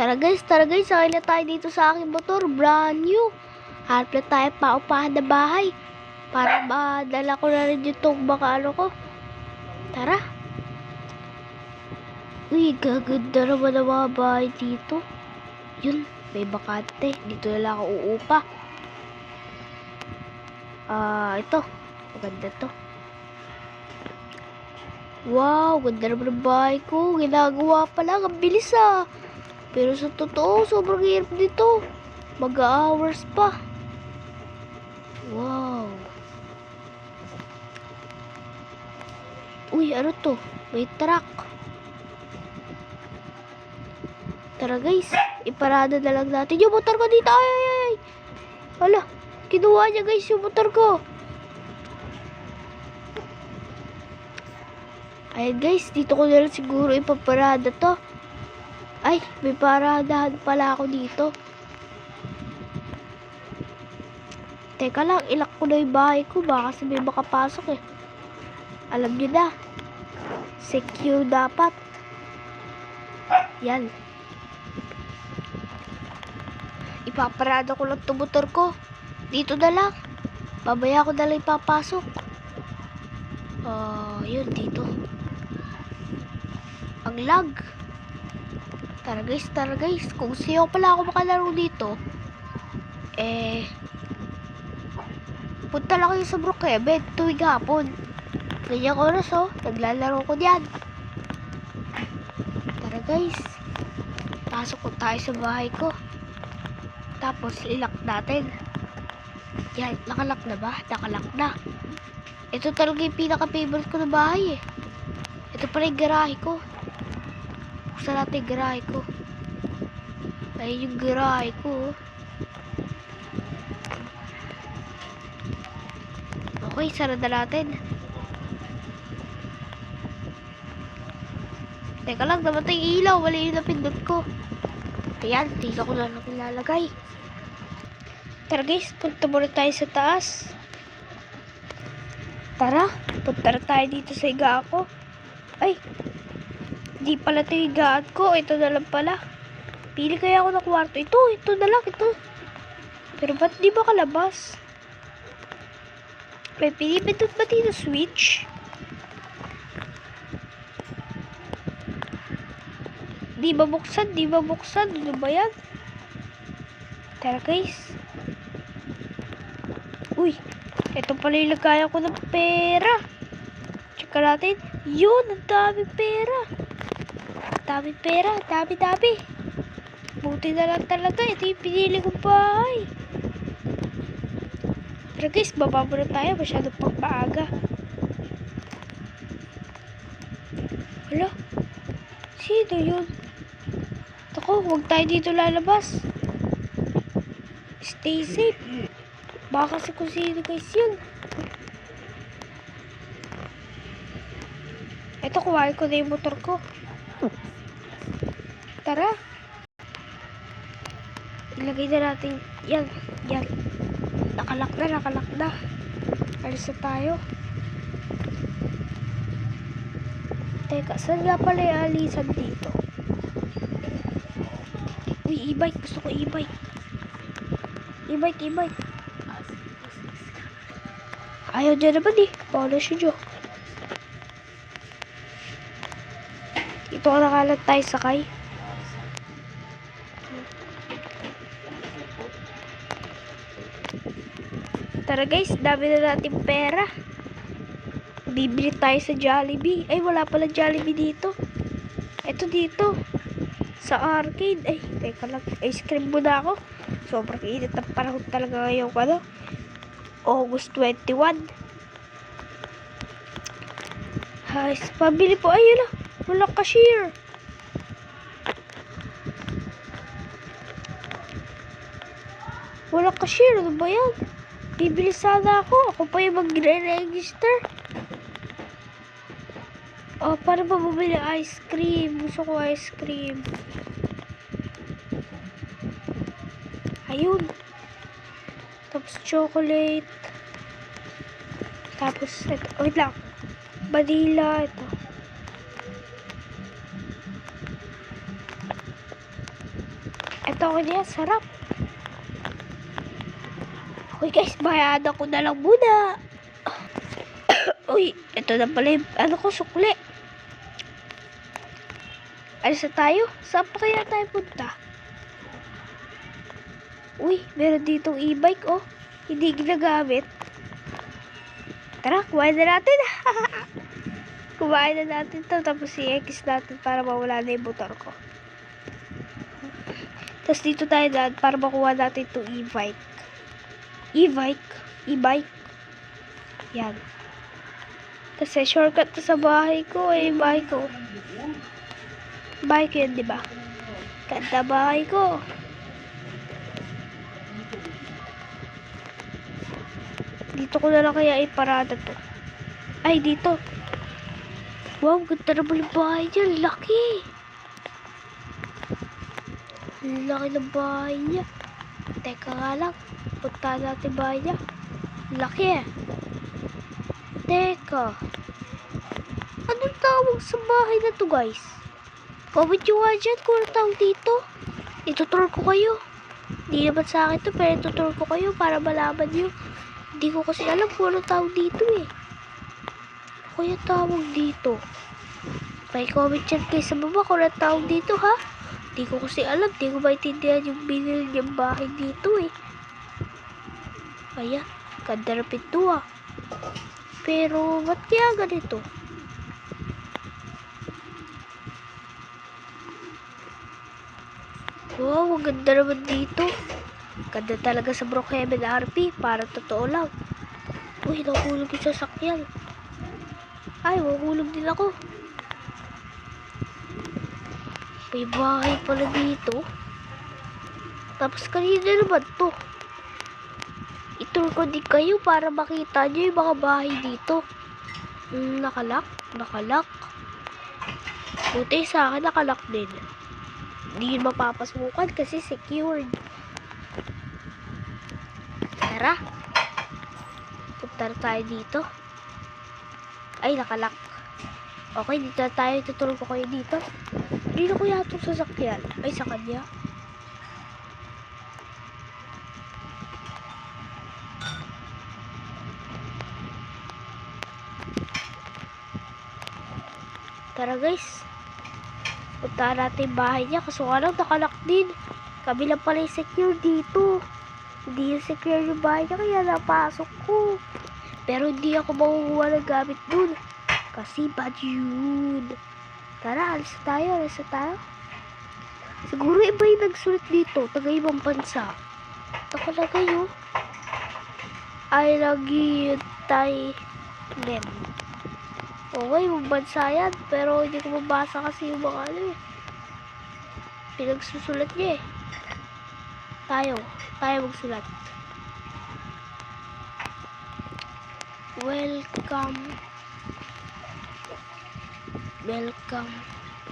Tara guys, sakay na tayo dito sa aking motor, brand new. Hanap na tayo paupahan na bahay para madala ko na rin yung baka ano ko. Tara. Uy, gaganda naman ang mga bahay dito. Yun, may bakante. Dito na lang ako uupa. Ito. Maganda to. Wow, ganda naman ang bahay ko. Ginagawa pa lang. Ang bilis ah. Pero sa totoo, sobrang hirap dito. Mag-hours pa. Wow. Uy, ano to? May truck. Tara guys, iparada na lang natin yung motor ko dito. Ay. Hala, kinuha niya guys yung motor ko. Ayan guys, dito ko na lang siguro ipaparada to. Ay, may paradahan pala ako dito. Teka lang, ilak ko na yung bahay ko. Baka kasi may makapasok eh. Alam nyo na. Secure dapat. Yan. Ipaparada ko lang itong motor ko. Dito na lang. Babaya ko na lang ipapasok. Yun dito. Ang lag. Tara guys. Kung siyo pala ako makalaro dito, punta lang kayo sa Brookhaven tuwing hapon. Ganyang oras naglalaro ko diyan. Tara guys. Pasok ko tayo sa bahay ko. Tapos ilak natin. Yan, nakalak na ba? Nakalak na. Ito talaga yung pinaka-favorite ko na bahay eh. Ito pala yung garahe ko. Buksan natin yung garahe ko. Ayun yung garahe ko. Okay, sarada natin. Teka lang, namatay yung ilaw. Wala yung napindot ko. Ayan, tika ko na lang ilalagay. Tara guys, punta muna tayo sa taas. Tara, punta na tayo dito sa higaan ko. Ay, di pala ito yung higaan ko. Ito na lang pala. Pili kaya ako ng kwarto. Ito na lang, ito. Pero ba't di ba kalabas? May pinipindot ba dito switch? Di ba buksan? Ano ba yan? Tara guys. Uy, ito pala yung lagayan ko ng pera. Check natin. Yun, ang daming pera. Dami. Buti na lang talaga. Ito yung pinili kong bahay. Tara guys, baba muna tayo. Masyadong pagpaaga. Hala, sino yun? Ako, huwag tayo dito lalabas. Stay safe. Baka kasi kung sino guys yun. Ito, kuhain ko na yung motor ko. Tara. Ilagay na natin. Yan. Nakalak na. Alis na tayo. Teka, saan nga pala yung alisan dito? Uy, e-bike. Gusto ko e-bike. E-bike. Ayaw dyan naman eh. Paano siya dyan? Ito ka nakalat tayo sakay. Tara guys, dami na natin pera. Bibili tayo sa Jollibee. Ay, wala pala Jollibee dito. Ito dito. Sa arcade. Ay, teka lang. Ice cream muna ako. Sobrang init ang panahon talaga ngayon. August 21. Ay, pabili po. Ayun na. Walang cashier. Ano ba yan? Bibili sana ako. Ako pa yung mag-register. Paano ba bumili ice cream? Gusto ko ice cream. Ayun. Tapos chocolate. Tapos ito. Wait lang. Vanilla. Ito. Okay na yan, sarap. Okay guys, bayadan ko na lang muna. Uy, ito na pala yung sukli. Alis na tayo? Saan pa kaya tayo punta? Uy, meron ditong e-bike oh. Hindi ginagamit. Tara, kumain na natin. Kumain na natin to. Tapos i-X natin para mawala na yung motor ko. Tapos dito tayo daan para makuha natin itong e-bike. E-bike. Yan. Kasi shortcut to sa bahay ko. Bahay ko. Bahay ko yan, diba? Ganda bahay ko. Dito ko na lang kaya iparada to. Ay, dito. Wow, ganda naman yung bahay niya. Laki. Laki ng bahay niya. Teka nga lang. Punta natin bahay niya. Laki eh. Teka. Anong tawag sa bahay na to, guys? Comment nyo nga dyan kung anong tawag dito. Itutur ko kayo. Hindi naman sa akin to, pero itutur ko kayo para malaman nyo. Hindi ko kasi alam kung anong tawag dito eh. Ano kaya tawag dito? May comment dyan kayo sa baba kung anong tawag dito ha. Hindi ko kasi alam. Hindi ko maintindihan yung binili niyang bahay dito eh. Ayan. Ganda na pinto ah. Pero, ba't kaya ganito? Wow, ang ganda naman dito. Ganda talaga sa Brookhaven RP. Para totoo lang. Uy, nahulog yung sasakyan. Ay, mahulog din ako. May bahay pala dito. Tapos kanina naman to. Itur ko din kayo para makita nyo yung mga bahay dito. Nakalak. Buti sa akin nakalak din. Hindi yun mapapasukan kasi secured. Tara. Punta tayo dito. Ay, nakalak. Okay, dito tayo. Tutulong ko kayo dito. Dito ko yata itong sasakyan. Ay, sa kanya. Tara guys. Punta natin yung bahay niya. Kaso nga lang nakalak din. Kabila pala yung secure dito. Hindi yung secure yung bahay niya. Kaya napasok ko. Pero hindi ako makukuha ng gamit dun. Kasi bad yun. Tara, alis na tayo. Siguro iba yung nagsulat dito. Taga-ibang bansa. Nakalagay yun. I lagi Thailand. Okay, yung bansa yan. Pero hindi ko mabasa kasi yung mga pinagsusulat niya eh. Tayo magsulat. Welcome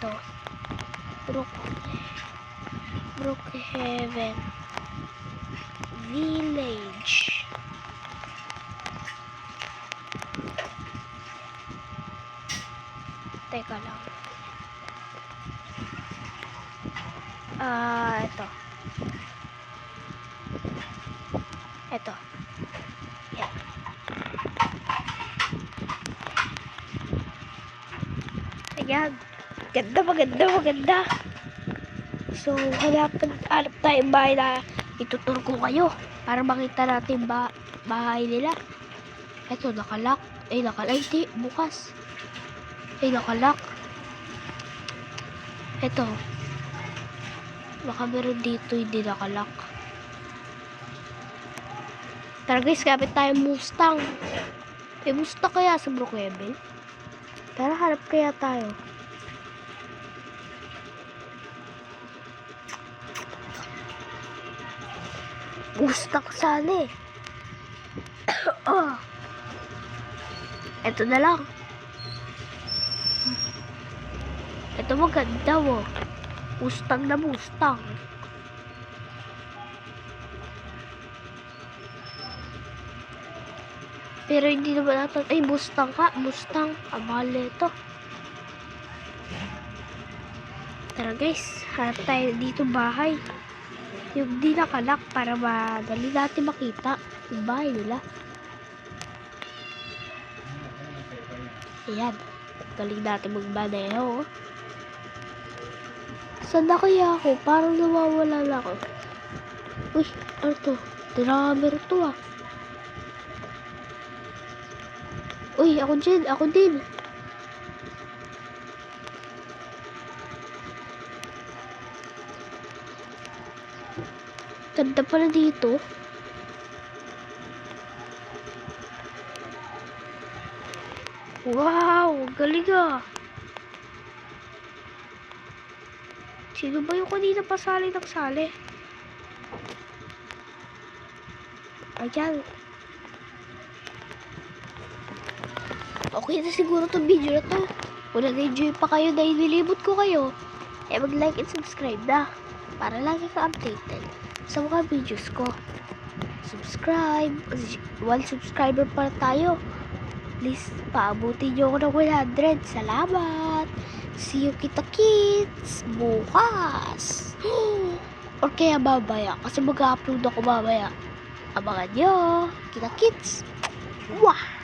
to Brookhaven Village. Teka lang. Ito. Yan. Ayan. Maganda. So, hanap tayong bahay na itutur ko kayo para makita natin bahay nila. Ito, nakalak. Hindi, bukas. Nakalak. Ito. Baka meron dito hindi nakalak. Tara guys, kapit tayo Mustang. Mustang kaya sa Brookhaven? Tara, hanap kaya tayo. Mustang sana eh. Ito na lang. Ito maganda oh. Mustang na Mustang. Pero hindi naman natin. Ay, Mustang ka. Mustang. Mahal ito. Tara guys. Hanap tayo dito bahay. Yung di nakalock para madali natin makita yung bahay nila. Ayan. Galing natin magmaneho. Saan na kaya ako? Parang nawawala na ako. Uy, ano to? Drummer to ah. Uy, ako din. Ganda pala dito. Wow, galing ah. Sino ba yung kanina pasali ng sali? Ayan. Okay na siguro itong video na to. Kung nag-enjoy pa kayo na inilibot ko kayo, mag-like and subscribe na para lagi ka updated sa mga videos ko. Subscribe. 1 subscriber pa tayo. Please, paabutin nyo ako ng 100. Salamat. See you kita kids bukas. Or kaya babaya. Kasi mag-upload ako babaya. Abangan nyo. Kita kids. Wah!